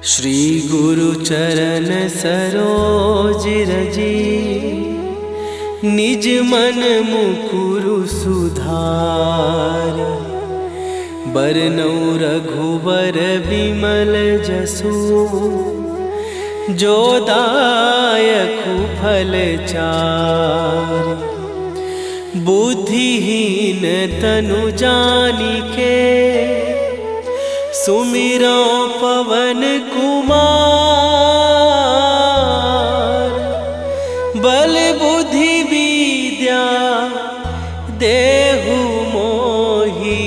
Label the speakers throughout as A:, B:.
A: श्री गुरु चरण सरोज रजी, निज मन मुकुरु सुधार। बरनउँ रघुबर बिमल जसु, जो दायकु फल चार। बुद्धिहीन तनु जानिके, सुमिरो पवन कुमार। बल बुद्धि विद्या देहु मोहि,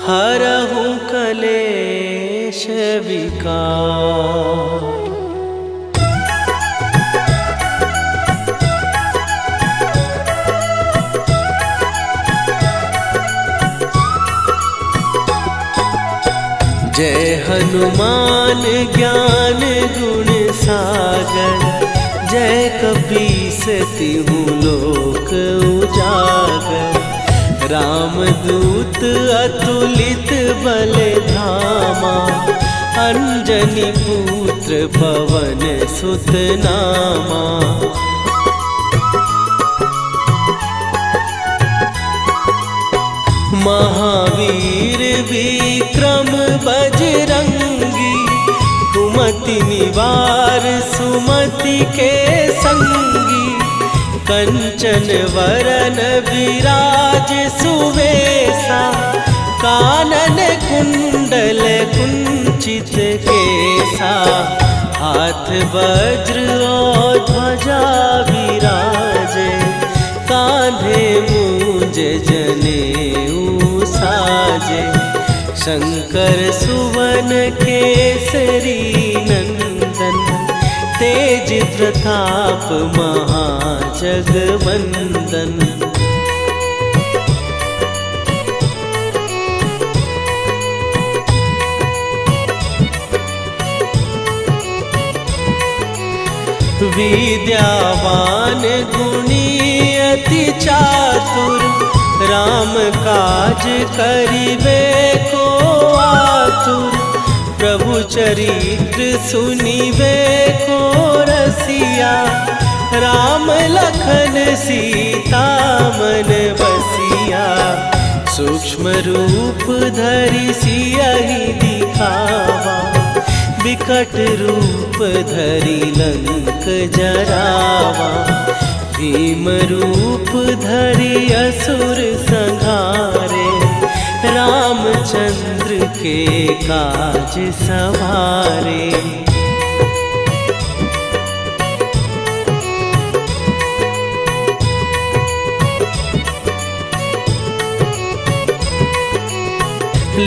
A: हरहु कलेश विकार। जय हनुमान ज्ञान गुण सागर, जय कपीस तिहुँ लोक उजागर। रामदूत अतुलित बल धामा, अंजनी पुत्र पवन सुत नामा। महावीर विक्रम बजरंगी, कुमति निवार सुमति के संगी। कंचन वरन विराज सुवेशा, कानन कुंडल कुंचित केसा। हाथ वज्र और ध्वजा विराजे, कांधे मूंज जनेऊ साजे। शंकर सुवन केसरी नंदन, तेज प्रताप महाजगवंदन। विद्यावान गुणी अति चातुर, राम काज करिबे को आतुर। प्रभु चरित्र सुनिबे को रसिया, राम लखन सीता मन बसिया। सूक्ष्म रूप धरि सियहि दिखावा, विकट रूप धरि लंक जरावा। भीम रूप धरि असुर संहारे, रामचंद्र के काज सवारे।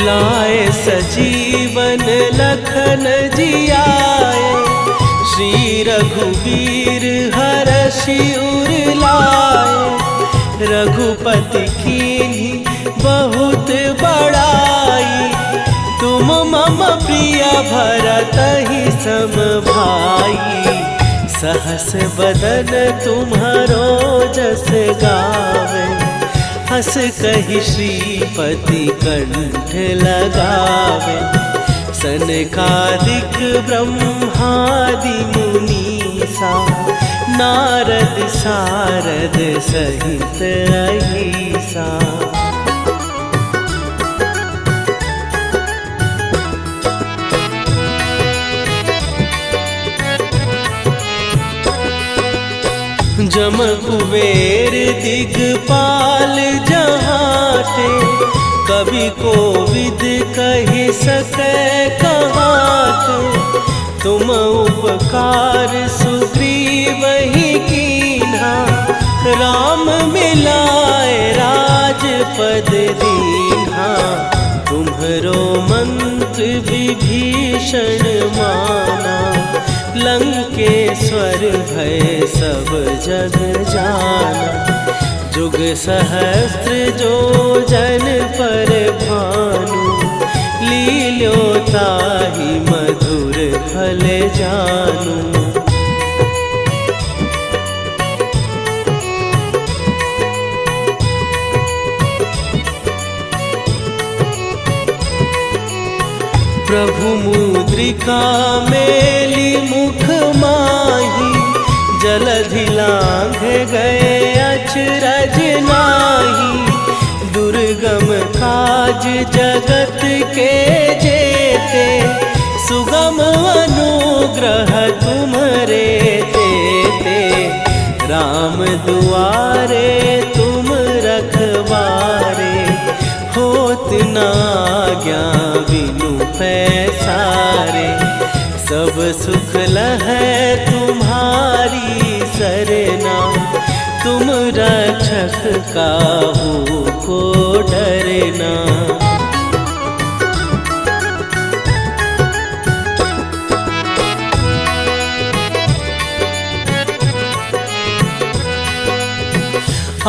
A: लाए सजीवन लखन जियाए, श्री रघुवीर हरषि उर लाए। रघुपति कीन्ही बहुत बड़ाई, तुम मम प्रिय भरतहि सम भाई। सहस बदन तुम्हारो जस गावे, हस कहि श्रीपति कंठ लगावे। सनकादिक ब्रह्मादि मुनीसा, नारद सारद सहित अहिसा। जम कुबेर दिगपाल जहाते, कवि कोविद कहि सकै कहाते। तुम उपकार सुग्रीवहि कीन्हा, राम मिलाए राजपद दीन्हा। तुम्हरो मंत्र विभीषण माना, लंकेश्वर भय सब जग जाना। जुग सहस्त्र जो जन पर भानु, लील्यो ताहि मधुर फल जानू। प्रभु मुद्रिका मेली मुख माही, जलधि लांघ गए अचरज नाही। दुर्गम काज जगत के जेते, सुगम अनुग्रह तुम्हरे तेते। राम दुआरे तुम रखवारे, होत न आज्ञा बिनु पैसारे। सब सुख लहै तुम्हारी सरना, तुम रक्षक काहू को डरना।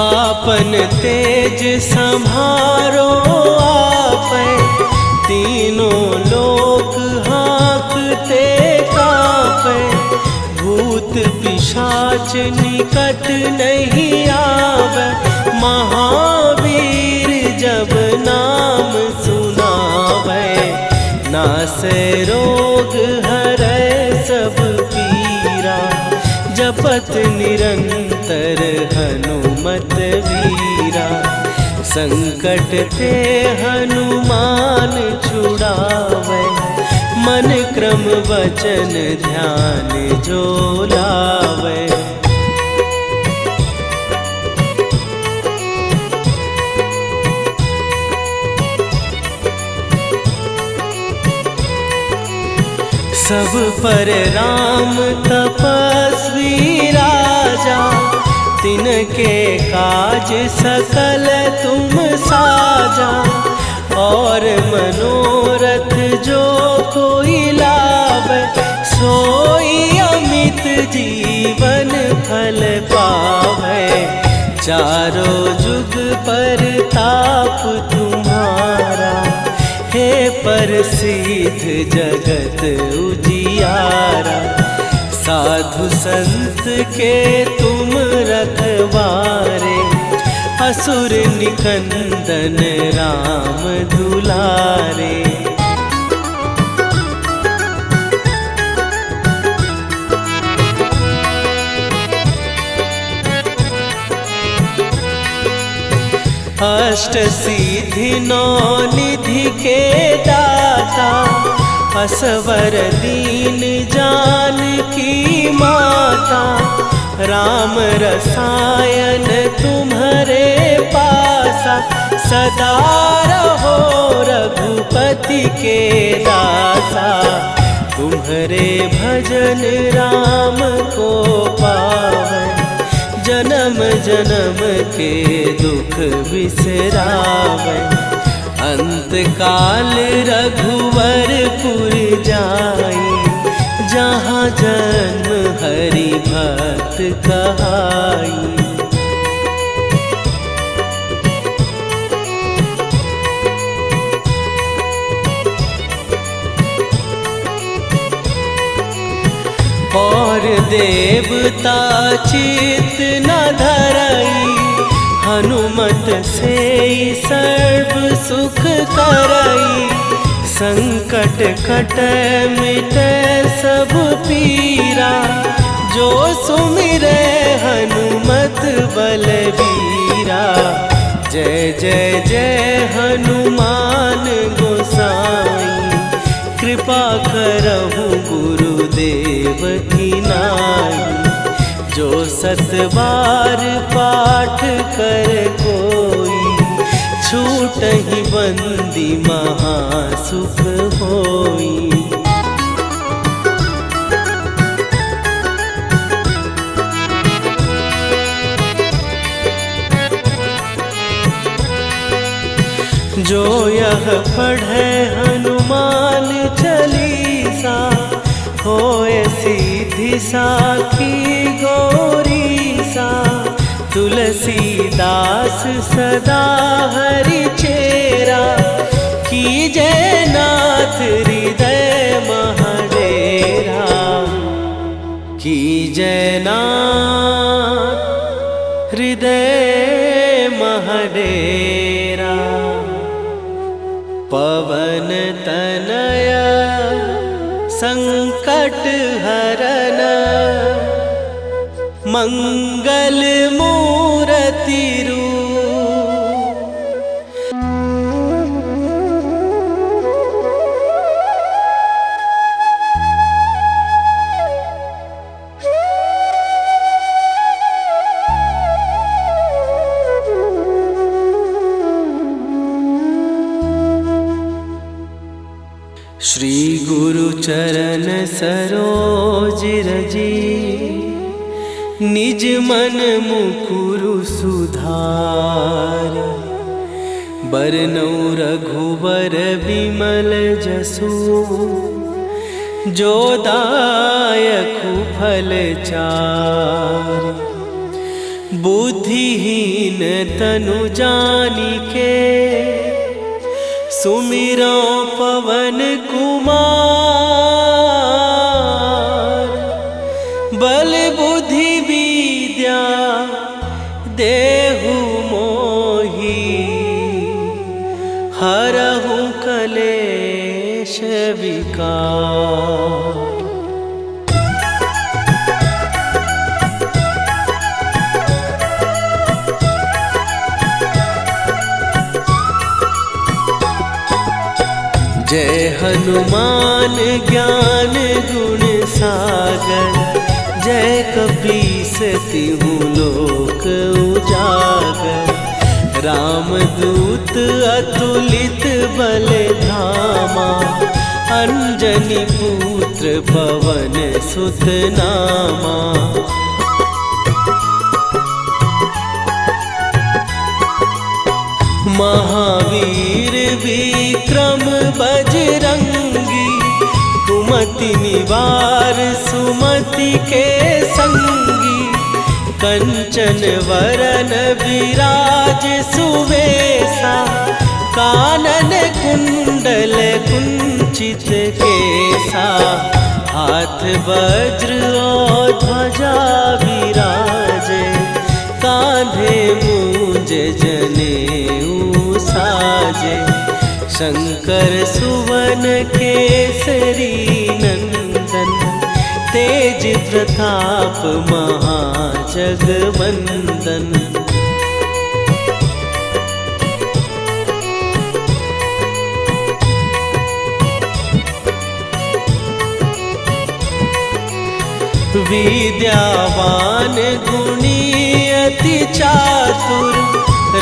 A: आपन तेज संभारो आपै, तीनों लोक हाँकते कांपै। भूत पिशाच निकट नहीं आवे, महावीर जब नाम सुनावे। नासै रोग हरै सब पीरा, जपत निरंतर हनुमत वीरा। संकट ते हनुमान छुड़ावे, मन क्रम वचन ध्यान जो लावे। सब पर राम तपस्वी राजा, तिनके काज सकल तुम साजा। और मनोरथ जो कोई लावे, सोई अमित जीवन फल पावे। चारों जुग पर ताप तुम्हारा, हे प्रसिद्ध जगत उजियारा। साधु संत के तुम रखवारे, असुर निकंदन राम दुलारे। अष्ट सिद्धि नौ निधि के दाता, असवर दीन जानकी माता। राम रसायन तुम्हारे पासा, सदा रहो रघुपति के दासा। तुम्हारे भजन राम को पावे, जन्म जन्म के दुख बिसरावे। अंत काल रघुवरपुर जाई, जहाँ जन्म हरि भक्त कहाई। और देवता चित न धरई, हनुमत से सर्व सुख करई। संकट कटै मिटै सब पीरा, जो सुमिरै हनुमत बलबीरा। जय जय जय हनुमान गोसाई, कृपा करहु गुरुदेव की नाई। जो सत बार पाठ कर कोई, छूटहि बंदी महासुख होई। जो यह पढ़े हनुमान चालीसा, होए सीधी साखी गौरीसा। तुलसीदास सदा हरि चेरा, कीजय नाथ हृदय महडेरा। कीजय नाथ हृदय महडेरा। पवन तनया संकट हरन मंगल मूर्ति रूप। श्री गुरु चरण सरोज रजी निज मन मुकुरु सुधार। बरनौ रघुबर बिमल जसु जो दायकु फल चार। बुद्धिहीन तनु जानिके सुमिरो पवन कुमार। बल बुद्धि विद्या देहु मोहि हरहु कलेश विकार। जय हनुमान ज्ञान गुण सागर। जय कपीस तिहु लोक उजागर। रामदूत अतुलित बल धामा। अंजनी पुत्र पवन सुत नामा। महावीर विक्रम बजरंगी। कुमति निवार सुमति के संगी। कंचन वरन विराज सुवेशा। कानन कुंडल कुंचित केसा। हाथ वज्र और ध्वजा विराजे। कांधे मूंज जनेऊ साजे। शंकर सुवन केसरी नंदन। तेज प्रताप महाजगवंदन। विद्यावान गुणी अति चातुर।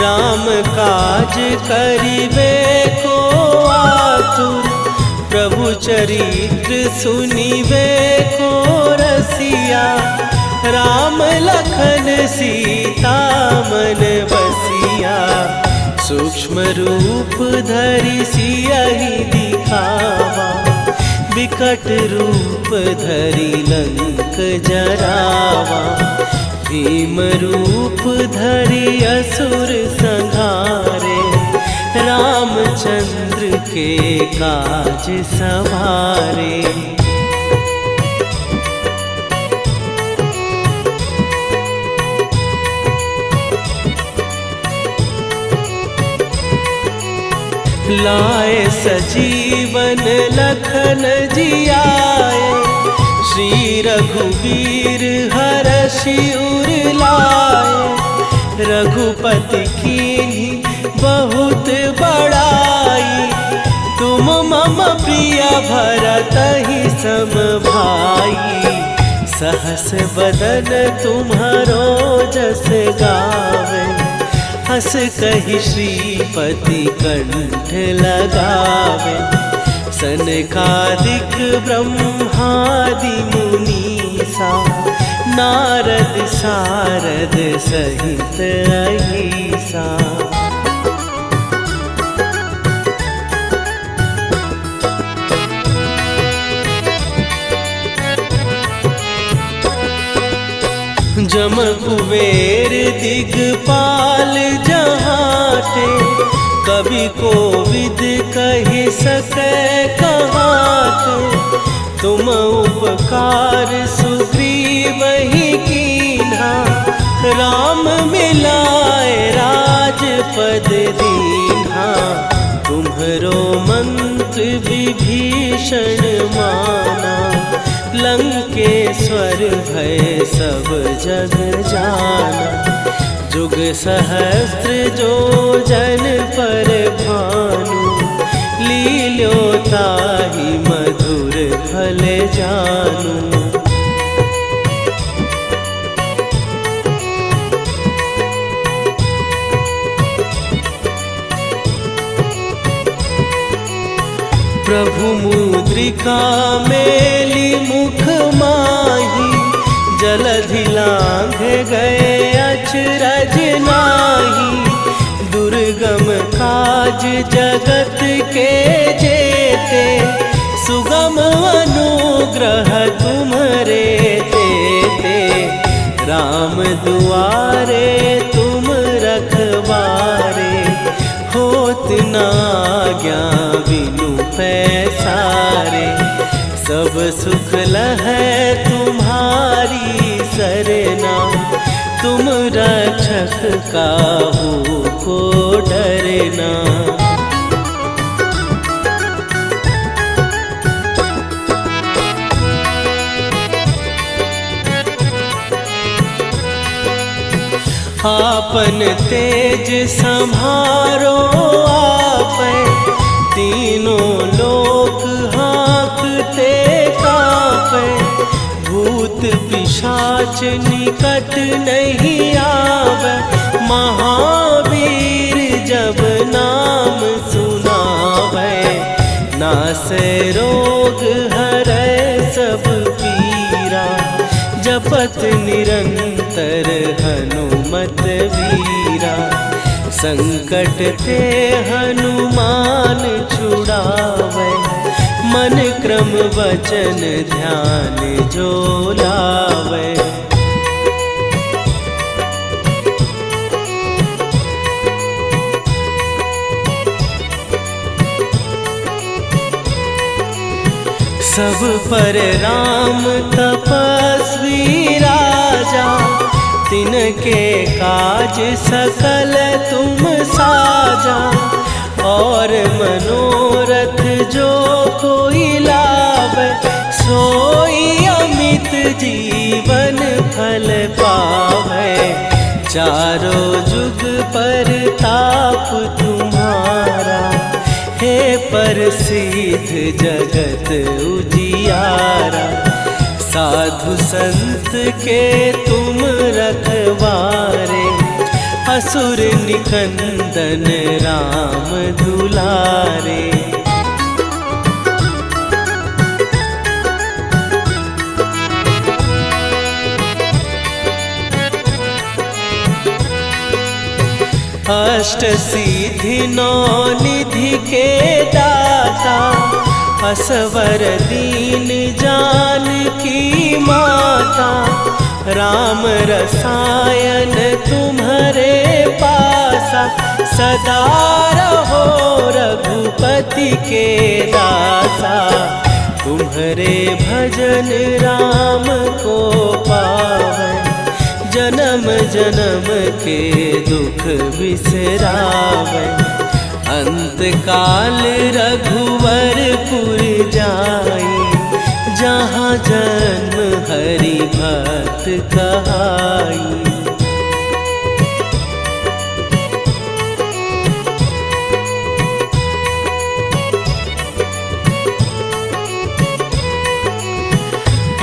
A: राम काज करिबे को आतुर। प्रभु चरित्र सुनिबे को रसिया। राम लखन सीता मन बसिया। सूक्ष्म रूप धरि सियहि दिखावा। विकट रूप धरि लंक जरावा। भीम रूप धरि असुर संहारे। रामचंद्र के काज सवारे। लाए सजीवन लखन जियाए। श्री रघुवीर हरषि उर लाए। रघुपति कीन्ही बहुत बड़ाई। तुम मम प्रिय भरतहि सम भाई। सहस बदन तुम्हारो जस गावे। हस कहि श्रीपति कंठ लगावे। सनकादिक ब्रह्मादि मुनीसा। नारद सारद सहित अहिसा। जम कुबेर दिगपाल जहाते। कवि कोविद कहि सकै कहाते। तुम उपकार सुग्रीवहि कीन्हा। राम मिलाए राजपद दीन्हा। तुम्हरो विभीषण माना, लंकेश्वर भय सब जग जाना। जुग सहस्त्र जो जन पर भानु, लील्यो ताहि मधुर फल जानू। प्रभु मुद्रिका मेली मुख माही, जलधि लांघ गए अचरज नाही। दुर्गम काज जगत के जेते, सुगम अनुग्रह तुम्हरे तेते। राम दुआरे तुम रखवारे, होत न आज्ञा बिनु पैसारे। सब सुख लहै तुम्हारी सरना, तुम रक्षक काहू को डरना। आपन तेज संभारो आपै, तीनों लोक हाँकते कांपै। भूत पिशाच निकट नहीं आवे, महावीर जब नाम सुनावे। नासै रोग हरै सब पीरा, जपत निरंतर हनुमत वीरा। संकट ते हनुमान छुड़ावे, मन क्रम वचन ध्यान जो लावे। सब पर राम तपस्वी राजा, तिनके काज सकल तुम साजा। और मनोरथ जो कोई लावे, सोई अमित जीवन फल पावे। चारों जुग पर ताप तुम्हारा, हे प्रसिद्ध जगत उजियारा। साधु संत के तुम रखवारे, असुर निकंदन राम दुलारे। अष्ट सिद्धि नौ निधि के दाता, असवर दीन जानकी माता। राम रसायन तुम्हारे पासा, सदा रहो रघुपति के दासा। तुम्हारे भजन राम को पावै, जन्म जन्म के दुख बिसरावे। अंत काल रघुवरपुर जाई, जहाँ जन्म हरि भक्त कहाई।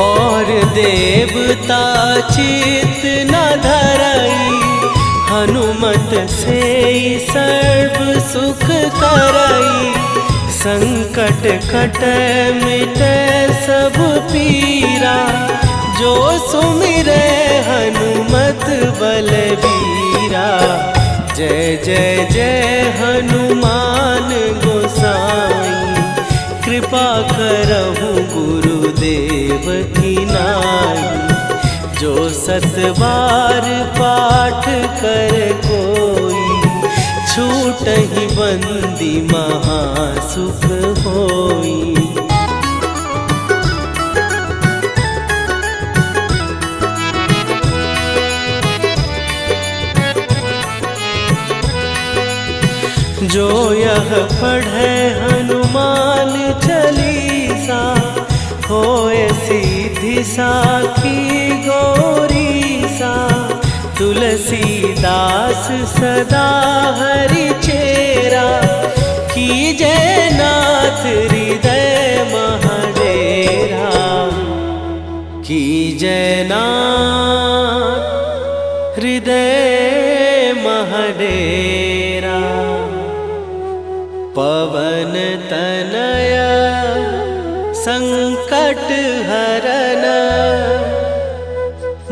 A: और देवता चित न धरई, हनुमत से सर्व सुख करई। संकट कटै मिटै सब पीरा, जो सुमिरै हनुमत बलबीरा। जय जय जय हनुमान गोसाई, कृपा करहु गुरुदेव की नाई। जो सत बार पाठ कर कोई, छूटहि बंदी महासुख होई। जो यह पढ़े हनुमान रिद्धि साखी गौरी सा, तुलसीदास सदा हरि चेरा, की जयनाथ हृदय महडेरा, की जयनाथ हृदय महडेरा। पवन तनया संकट हरन,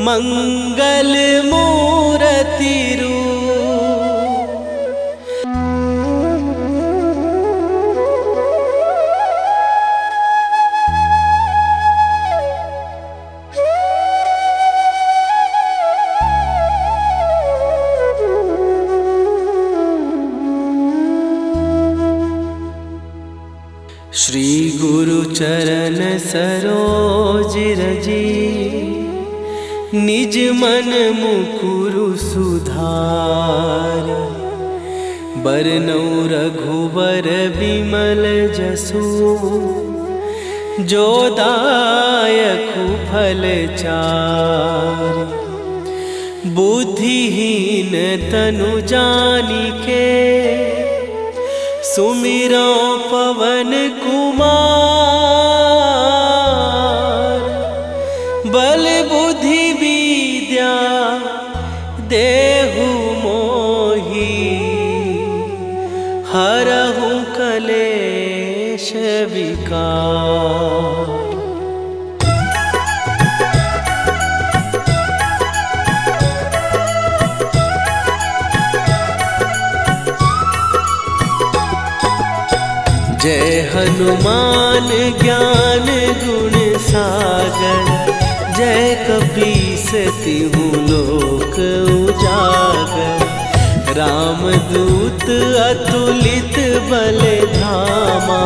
A: मंगल मूर्ति रूप। श्री गुरु चरण सरोज रजी, निज मन मुकुरु सुधार। बरनौ रघुबर बिमल जसु, जो दायकु फल चार। बुद्धिहीन तनु जानिके, सुमिरो पवन कुमार। बल बुद्धि विद्या देहु मोहि, हरहु कलेश विकार। जय हनुमान ज्ञान गुण सागर, जय कपीस तिहु लोक उजागर। रामदूत अतुलित बल धामा,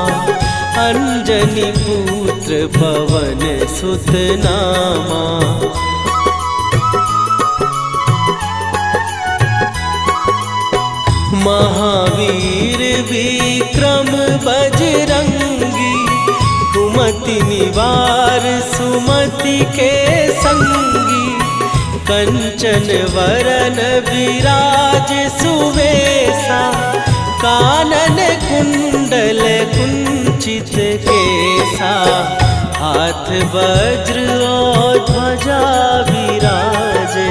A: अंजनी पुत्र पवन सुत नामा। महावीर विक्रम बजरंगी, कुमति निवार सुमति के संगी। कंचन वरन विराज सुवेशा, कानन कुंडल कुंचित केसा। हाथ वज्र और ध्वजा विराजे,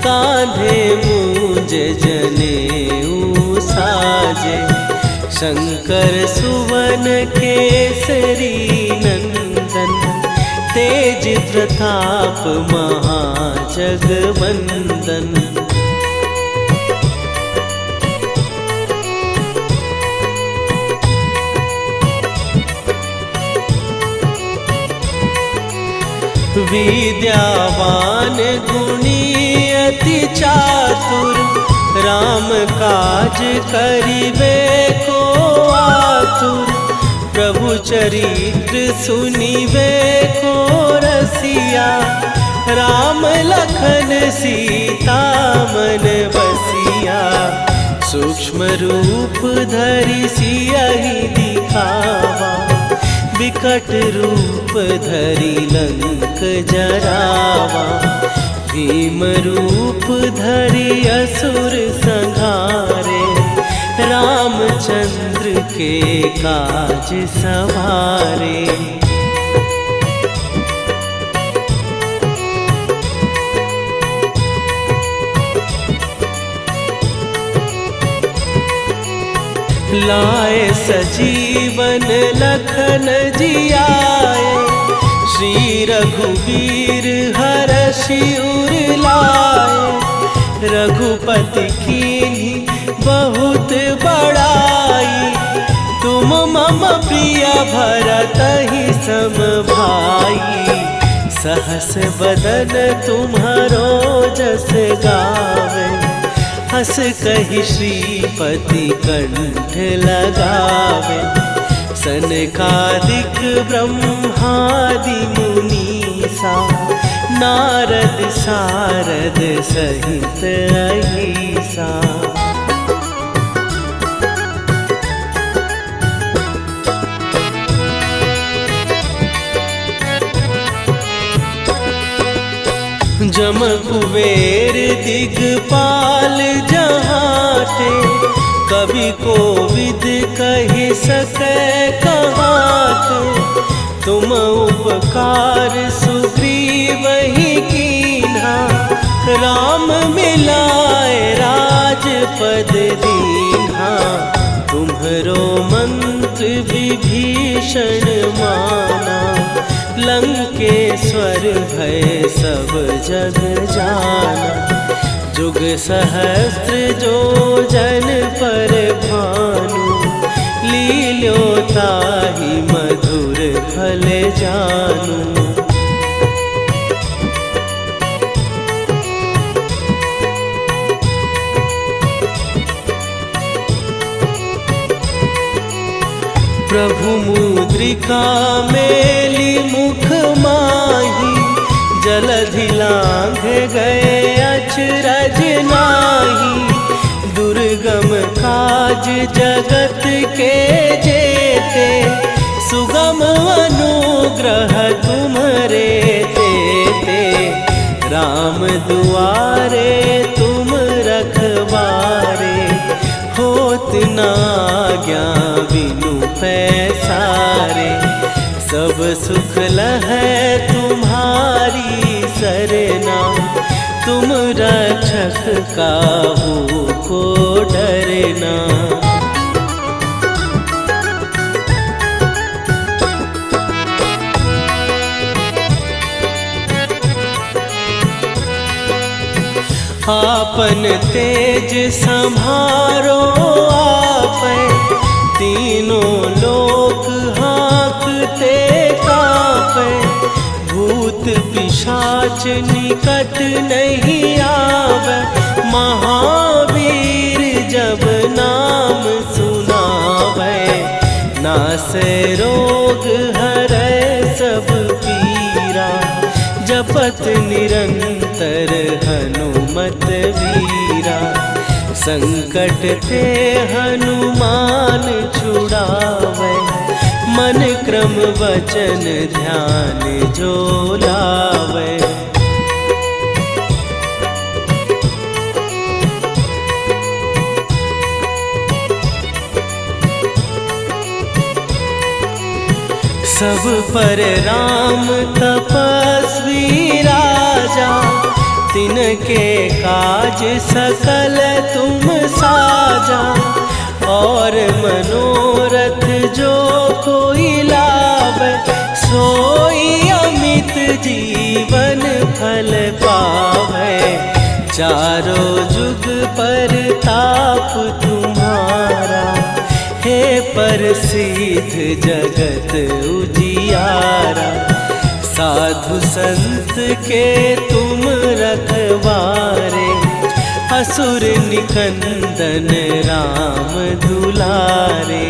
A: कांधे मूंज जनेऊ साजे। शंकर सुवन केसरी नंदन, तेज प्रताप महाजगवंदन। विद्यावान गुणी अति चातुर, राम काज करिबे को आतुर। प्रभु चरित्र सुनिबे को रसिया, राम लखन सीता मन बसिया। सूक्ष्म रूप धरि सियहि दिखावा, विकट रूप धरि लंक जरावा। भीम रूप धरि असुर संहारे, रामचंद्र के काज सवारे। लाए सजीवन लखन जियाए, श्री रघुवीर हरषि उर लाए। रघुपति कीन्ही बहुत बड़ाई, तुम मम प्रिय भरतहि सम भाई। सहस बदन तुम्हारो जस गावे, हस कहि श्रीपति कंठ लगावे। सनकादिक ब्रह्मादि मुनीसा, नारद सारद सहित अहिसा। जम कुबेर दिगपाल जहाते, कवि कोविद कहि सकै कहाते। तुम उपकार सुग्रीवहि कीन्हा, राम मिलाए राजपद दीन्हा। तुम्हरो मंत्र विभीषण माना, लंकेश्वर भय सब जग जाना। जुग सहस्त्र जो जन पर भानु, लील्यो ताहि मधुर फल जानू। प्रभु मुद्रिका मेली मुख माही, जलधि लांघ गए अचरज नाही। दुर्गम काज जगत के जेते, सुगम अनुग्रह तुम्हरे तेते। राम दुआरे तुम रखवारे, होत न आज्ञा बिनु पैसारे। सब सुख लहै तुम्हारी सरना, तुम रक्षक काहू को डरना। आपन तेज सम्हारो आपै, तीनों लोक हाँकते काँपै। भूत पिशाच निकट नहीं आवे, महावीर जब नाम सुनावे। नासै रोग हरै सब पीरा, जपत निरंतर हनुमत वीरा। संकट ते हनुमान छुड़ावे, मन क्रम वचन ध्यान जो लावे। सब पर राम तपस्वी राजा, तिनके काज सकल तुम साजा। और मनोरथ जो कोई लावे, सोई अमित जीवन फल पावे। चारों जुग पर ताप तुम्हारा, हे प्रसिद्ध जगत उजियारा। साधु संत के तुम रखवारे, असुर निकंदन राम दुलारे।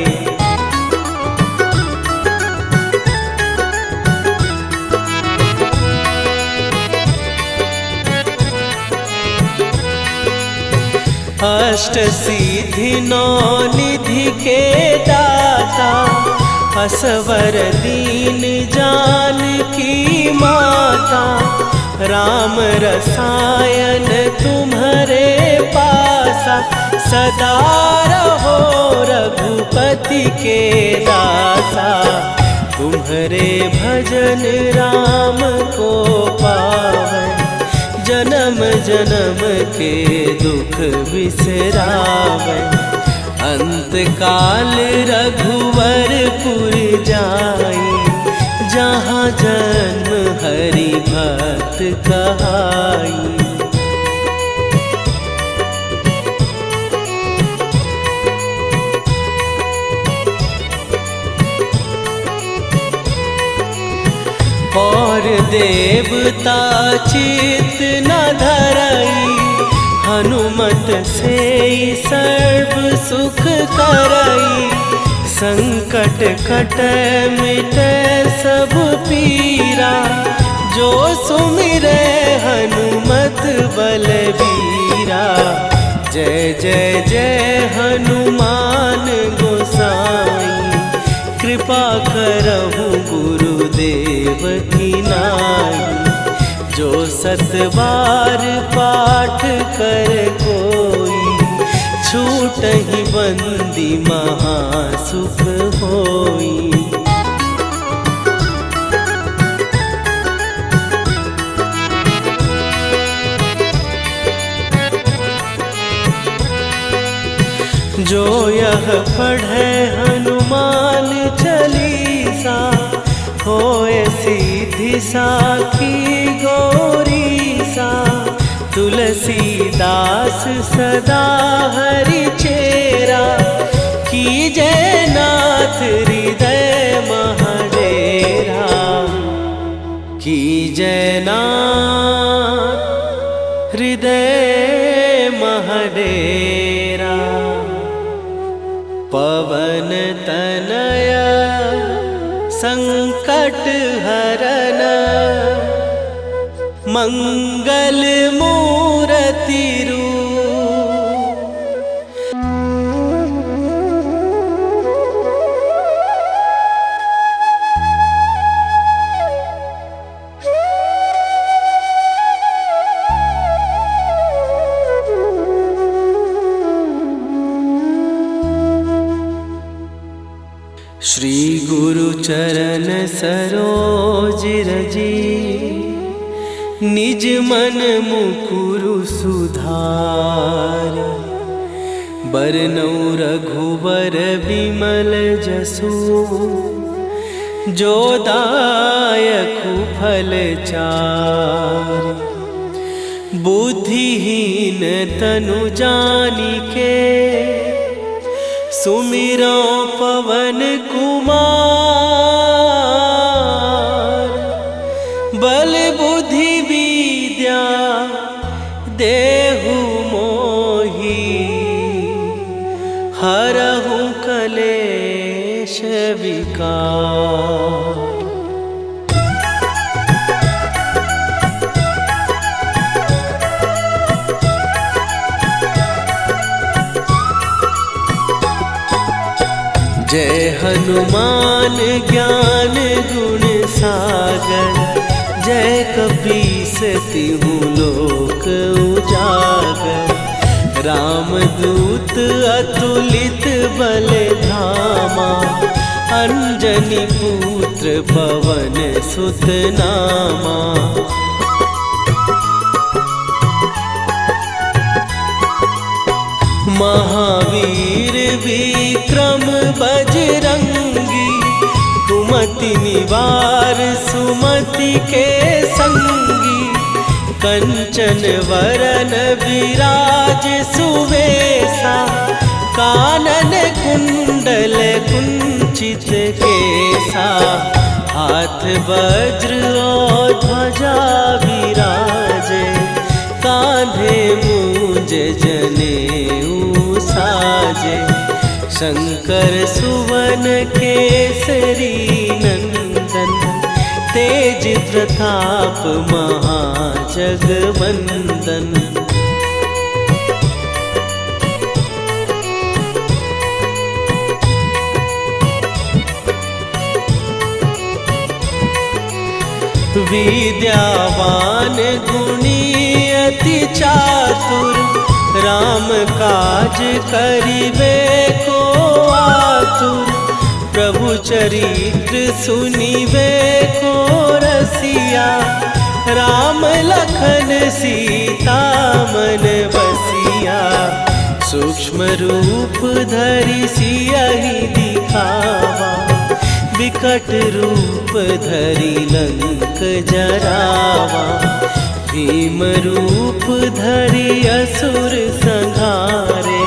A: अष्ट सिद्धि नौ निधि के दाता, असवर दीन जानकी माता। राम रसायन तुम्हारे पासा, सदा रहो रघुपति के दासा। तुम्हारे भजन राम को पावै, जन्म जन्म के दुख बिसरावै। अंत काल रघुवरपुर जाई, जहाँ जन्म हरि भक्त कहाई। और देवता चित न धरई, हनुमत से सर्व सुख करई। संकट कटै मिटै सब पीरा, जो सुमिरै हनुमत बलबीरा। जय जय जय हनुमान गोसाई, कृपा करहु गुरुदेव की नाई। जो 7 बार पाठ कर कोई, छूटहि बंदी महासुख होई। जो यह पढ़े हनुमान चालीसा, होए सीधी साखी गौरीसा। तुलसीदास सदा हरि चेरा, कीजय नाथ हृदय महडेरा। कीजय नाथ हृदय महडेरा। पवन तनया संकट हरन, मंगल मूर्ति रूप। श्री गुरु चरण सरोज रजी, निज मन मुकुरु सुधार। बरनौ रघुबर बिमल जसु, जो दायकु फल चार। बुद्धिहीन तनु जानिके, सुमिरो पवन कुमार। बल बुद्धि विद्या देहु मोहि, हरहु कलेश विकार। जय हनुमान ज्ञान गुण सागर, जय कपीस तिहु लोक उजागर। रामदूत अतुलित बल धामा, अंजनी पुत्र पवन सुत नामा। महावीर विक्रम बजरंगी, कुमति निवार सुमति के संगी। कंचन वरन विराज सुवेशा, कानन कुंडल कुंचित केसा। हाथ वज्र और ध्वजा विराजे, कांधे मूंज जनेऊ साजे। शंकर सुवन केसरी नंदन, तेज प्रताप महाजगवंदन। विद्यावान गुणी अति चातुर, राम काज करिबे को आतुर। प्रभु चरित्र सुनिबे को रसिया, राम लखन सीता मन बसिया। सूक्ष्म रूप धरि सियहि दिखावा, विकट रूप धरि लंक जरावा। भीम रूप धरि असुर संहारे,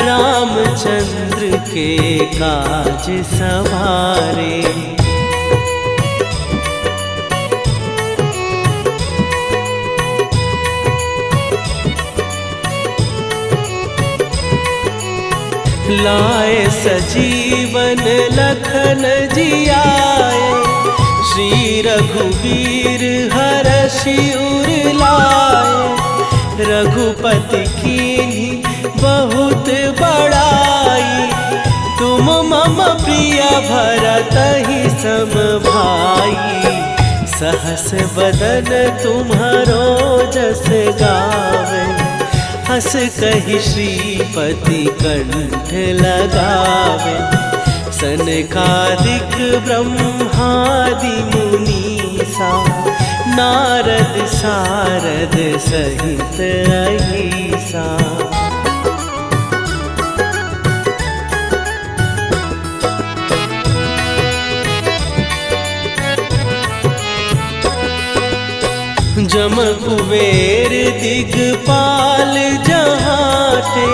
A: रामचंद्र के काज सवारे। लाए सजीवन लखन जियाए, श्री रघुवीर हरषि उर लाए। रघुपति कीन्ही बहुत बड़ाई, तुम मम प्रिय भरतहि सम भाई। सहस बदन तुम्हारो जस गावे, हस कहि श्रीपति कंठ लगावे। सनकादिक ब्रह्मादि मुनीसा, नारद सारद सहित अहिसा। जम कुबेर दिगपाल जहाँ थे,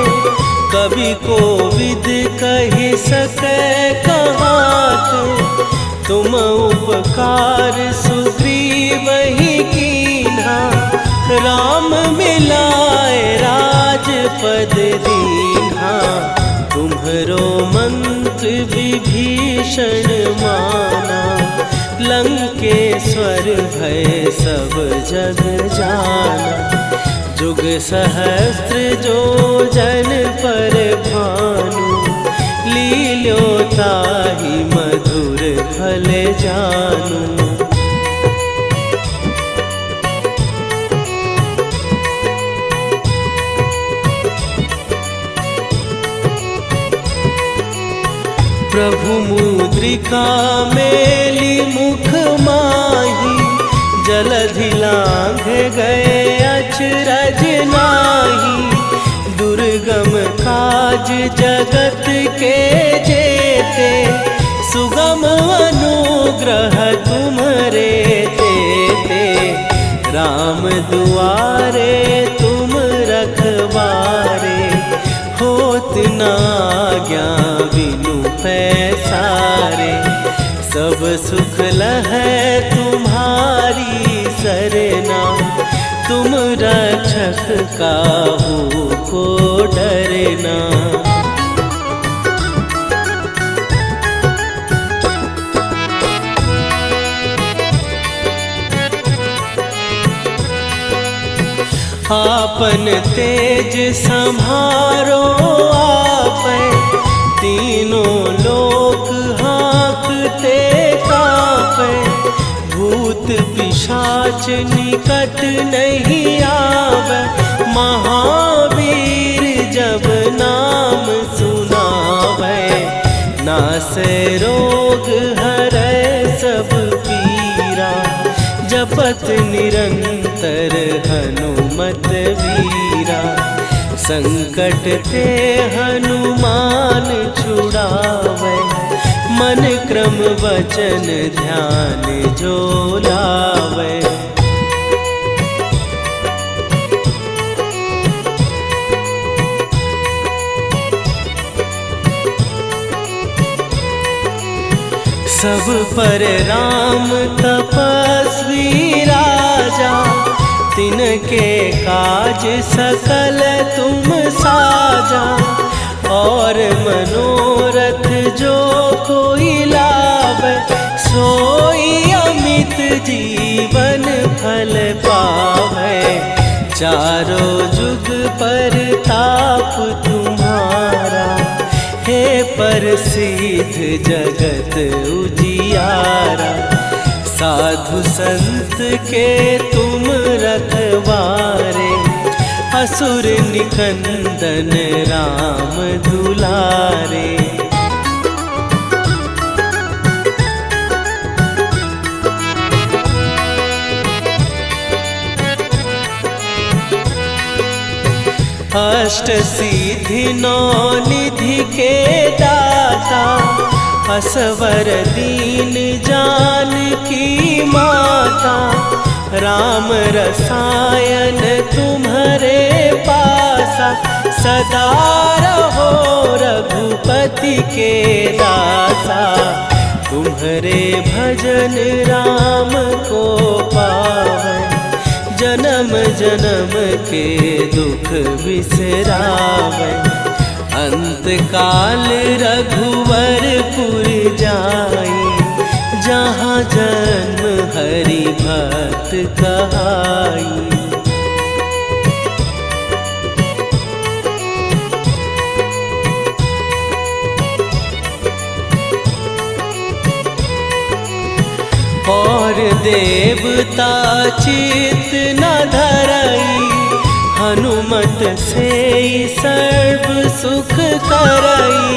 A: कवि कोविद कहि सकै कहाते। तुम उपकार सुग्रीव ही कीन्हा, राम मिलाए राजपद दीन्हा। तुम्हरो मंत्र विभीषण माना, लंकेश्वर भय सब जग जाना। जुग सहस्त्र जो जन पर भानु, लील्यो ताहि मधुर फल जानू। प्रभु मुद्रिका मेली मुख माही, जलधि लांघ गए अचरज नाही। दुर्गम काज जगत के जेते, सुगम अनुग्रह तुम्हरे तेते। राम दुआरे तुम रखवारे, होत न आज्ञा बिनु पैसारे। सब सुख लहै तुम्हारी सरना, तुम रक्षक काहू को डरना। आपन तेज सम्हारो आपै, तीनों लोक हाँकते कांपै। भूत पिशाच निकट नहीं आवे, महावीर जब नाम सुनावे। नासै रोग हरै सब पीरा, जपत निरंतर हनुमत वीरा। संकट ते हनुमान छुड़ावे, मन क्रम वचन ध्यान जो लावे। सब पर राम तपस्वी राजा, तिनके काज सकल तुम साजा। और मनोरथ जो कोई लावे, सोई अमित जीवन फल पावे। चारों जुग पर ताप तुम्हारा, हे प्रसिद्ध जगत उजियारा। साधु संत के तुम रखवारे, असुर निकंदन राम दुलारे। अष्ट सिद्धि नौ निधि के दाता, असवर दीन जानकी माता। राम रसायन तुम्हारे पासा, सदा रहो रघुपति के दासा। तुम्हारे भजन राम को पावै, जन्म जन्म के दुख बिसरावै। अंत काल रघुवरपुर जाई, जहाँ जन्म हरि भक्त कहाई। और देवता चित न धरई, हनुमत से सर्व सुख करई।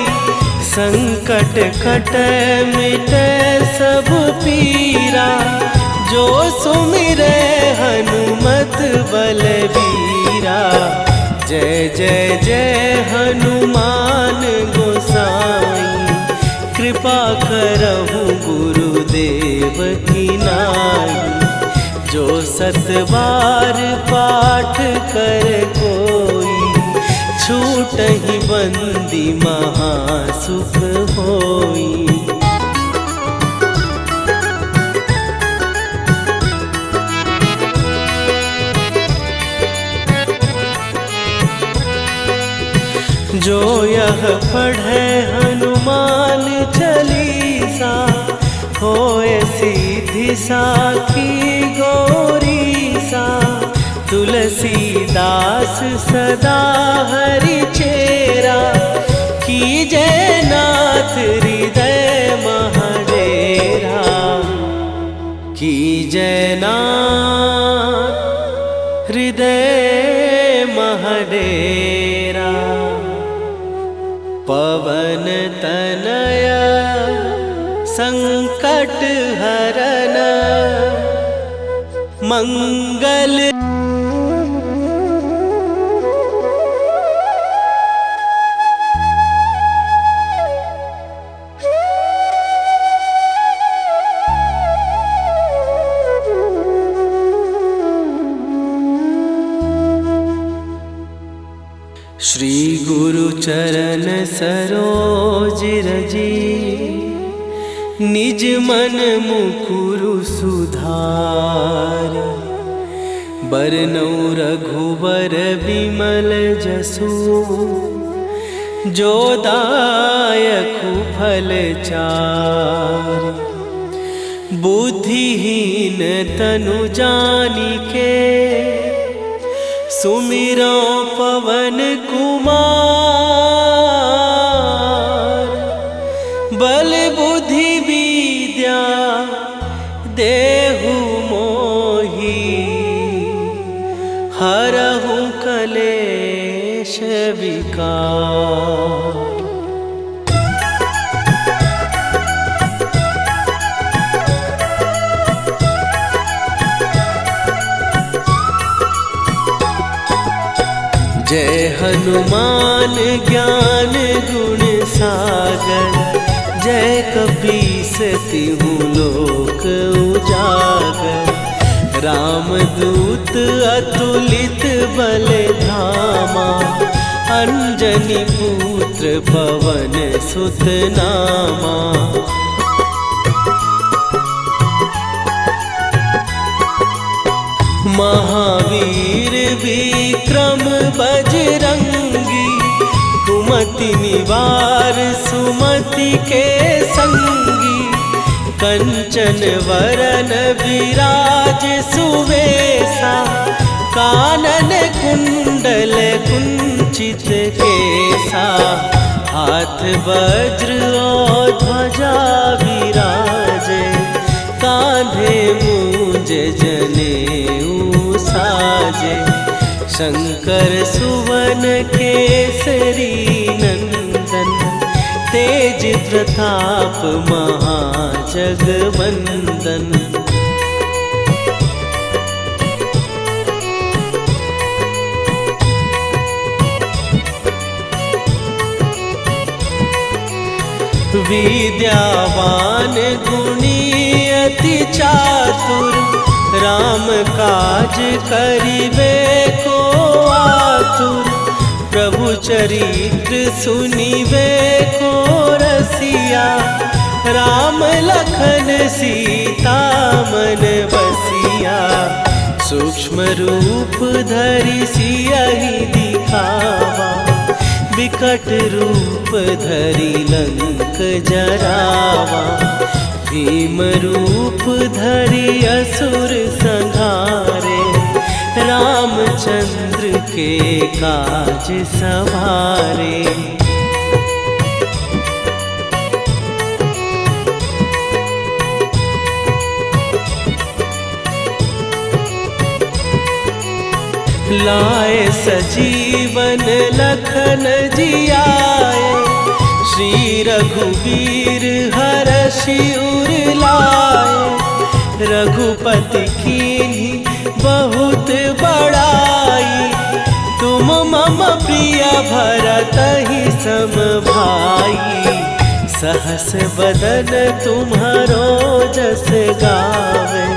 A: संकट कटै मिटै सब पीरा, जो सुमिरै हनुमत बलबीरा। जय जय जय हनुमान गोसाई, कृपा करहु गुरुदेव की नाई। जो 7 बार पाठ कर कोई, छूटहि बंदी महासुख होई। जो यह पढ़े हनुमान चालीसा, होए सीधी साखी गौरीसा। तुलसीदास सदा हरि चेरा, कीजय नाथ हृदय महडेरा। कीजय नाथ हृदय महडेरा। पवन तनया संकट हरन, मंगल। श्री गुरु चरण सरोज रजी, निज मन मुकुरु सुधार। बरनउँ रघुबर बिमल जसु, जो दायकु फल चार। बुद्धिहीन तनु जानिके, सुमिरो पवन कुमार। बल बुद्धि विद्या देहु मोहि, हरहु कलेश विकार। जय हनुमान ज्ञान गुण सागर, जय कपीस तिहु लोक उजागर। रामदूत अतुलित बल धामा, अंजनी पुत्र पवन सुत नामा। महावीर विक्रम बजरंगी, कुमति निवार सुमति के संगी। कंचन वरन विराज सुवेशा, कानन कुंडल कुंचित केसा। हाथ वज्र और ध्वजा विराजे, कांधे मूंज जनेऊ साजे। शंकर सुवन केसरी नंदन, तेज प्रताप महाजगवंदन। विद्यावान गुणी अति चातुर, राम काज करिबे को आतुर। प्रभु चरित्र सुनिबे को रसिया, राम लखन सीता मन बसिया। सूक्ष्म रूप धरि सियहि दिखावा, विकट रूप धरि लंक जरावा। भीम रूप धरि असुर संहारे, रामचंद्र के काज सवारे। लाए सजीवन लखन जियाए, श्री रघुवीर हरषि उर लाए। रघुपति कीन्ही बहुत बड़ाई, तुम मम प्रिय भरतहि सम भाई। सहस बदन तुम्हारो जस गावे,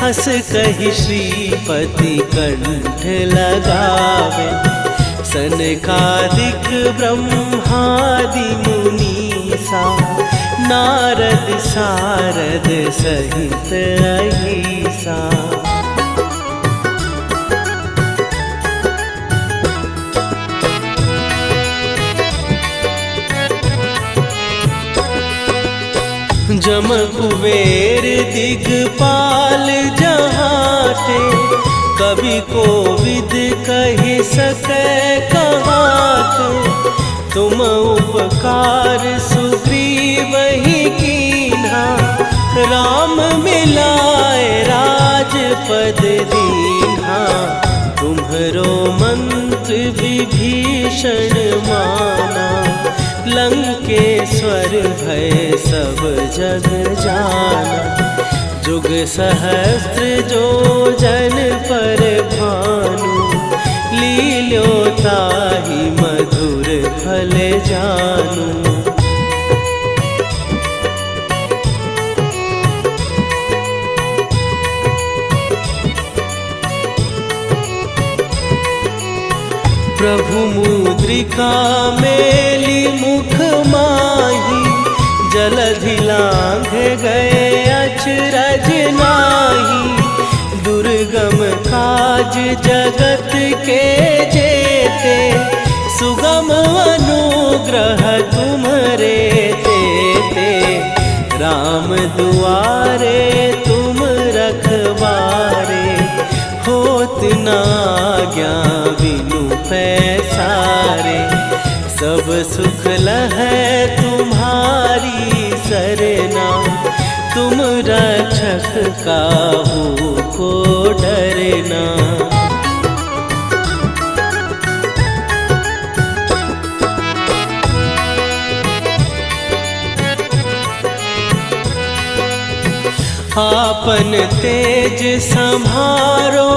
A: हस कहि श्रीपति कंठ लगावे। सनकादिक ब्रह्मादि मुनीसा, नारद सारद सहित अहिसा। जम कुबेर दिगपाल जहाते, कवि कोविद कहि सकै कहाते। तुम उपकार सुग्रीवहि कीन्हा, राम मिलाए राजपद दीन्हा। तुम्हरो मंत्र विभीषण माना, लंकेश्वर भय सब जग जाना। जुग सहस्त्र जो जन पर भानु, लील्यो ताहि मधुर फल जानू। प्रभु मुद्रिका मेली मुख माही, जलधि लांघ गए अचरज नाही। दुर्गम काज जगत के जेते, सुगम अनुग्रह तुम्हरे तेते। राम दुआरे तुम रखवारे, होत न आज्ञा बिनु पैसारे। सब सुख लहै तुम्हारी सरना, तुम रक्षक काहू को डरना। आपन तेज सम्हारो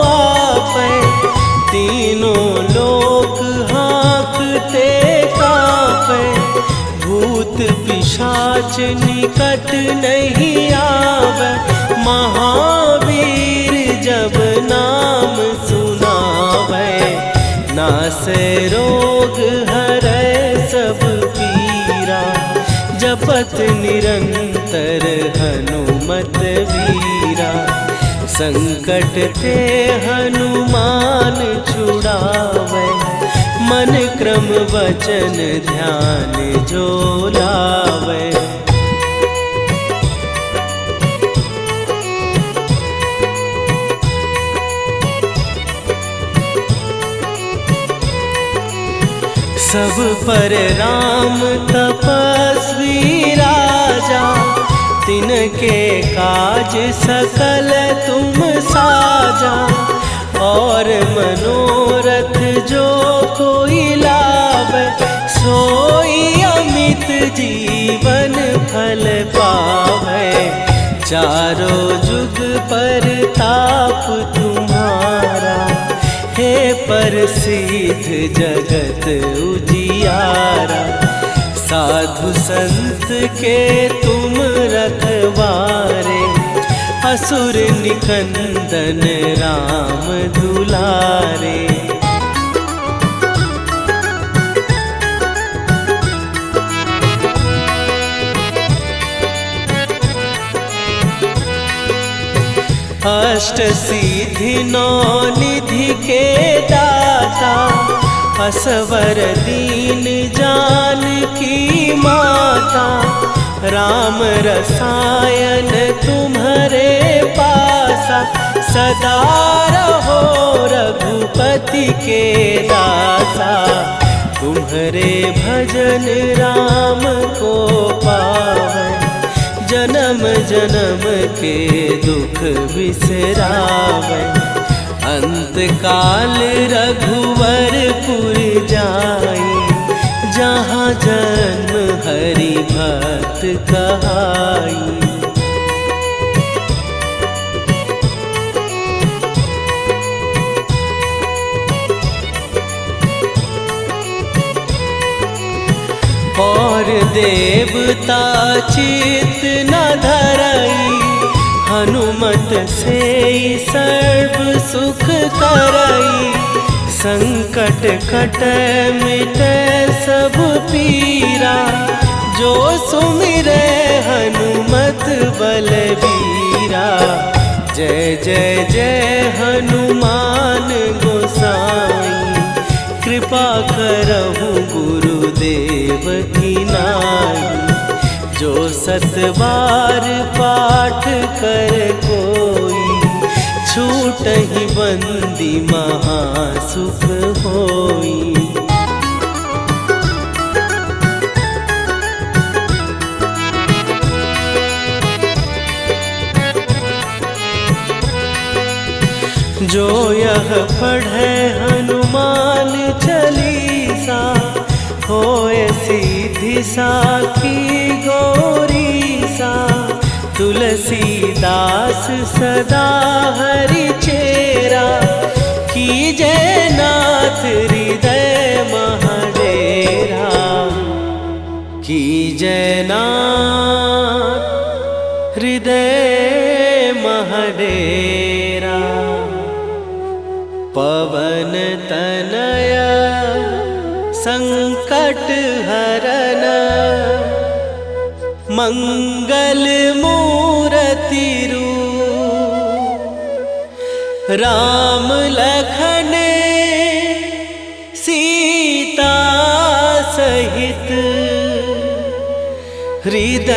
A: आपै, तीनों लोक हाँकते काँपै। भूत पिशाच निकट नहीं आवे, महावीर जब नाम सुनावे। नासै रोग हरै सब पीरा, जपत निरंतर हनुमत वीरा। संकट ते हनुमान छुड़ावे, मन क्रम वचन ध्यान जो लावे। सब पर राम तपस्वी राजा, तिनके काज सकल तुम साजा। और मनोरथ जो कोई लावे, सोई अमित जीवन फल पावे। चारों जुग पर ताप तुम्हारा, हे प्रसिद्ध जगत उजियारा। साधु संत के तुम रखवारे, असुर निकंदन राम दुलारे। अष्ट सिद्धि नौ निधि के दाता, असवर दीन जानकी माता। राम रसायन तुम्हारे पासा, सदा रहो रघुपति के दासा। तुम्हारे भजन राम को पावै, जन्म जन्म के दुख बिसरावै। अंतकाल रघुवरपुर जाई, जहाँ जन्म हरि भक्त कहाई। और देवता चित न धरई, हनुमत से सर्व सुख करई। संकट कटै मिटै सब पीरा, जो सुमिरै हनुमत बलबीरा। जय जय जय हनुमान गोसाई, कृपा करहु गुरुदेव की नाई। जो 7 बार पाठ कर कोई, छूटहि बंदी महासुख होई। जो यह पढ़े हनुमान चालीसा, होए सीधी साखी गौरीसा। तुलसीदास सदा हरि चेरा, कीजय नाथ हृदय महडेरा। कीजय नाथ हृदय महडेरा। पवन तनया संकट हरन, मंगल मूरति रूप। राम लखन सीता सहित, हृदय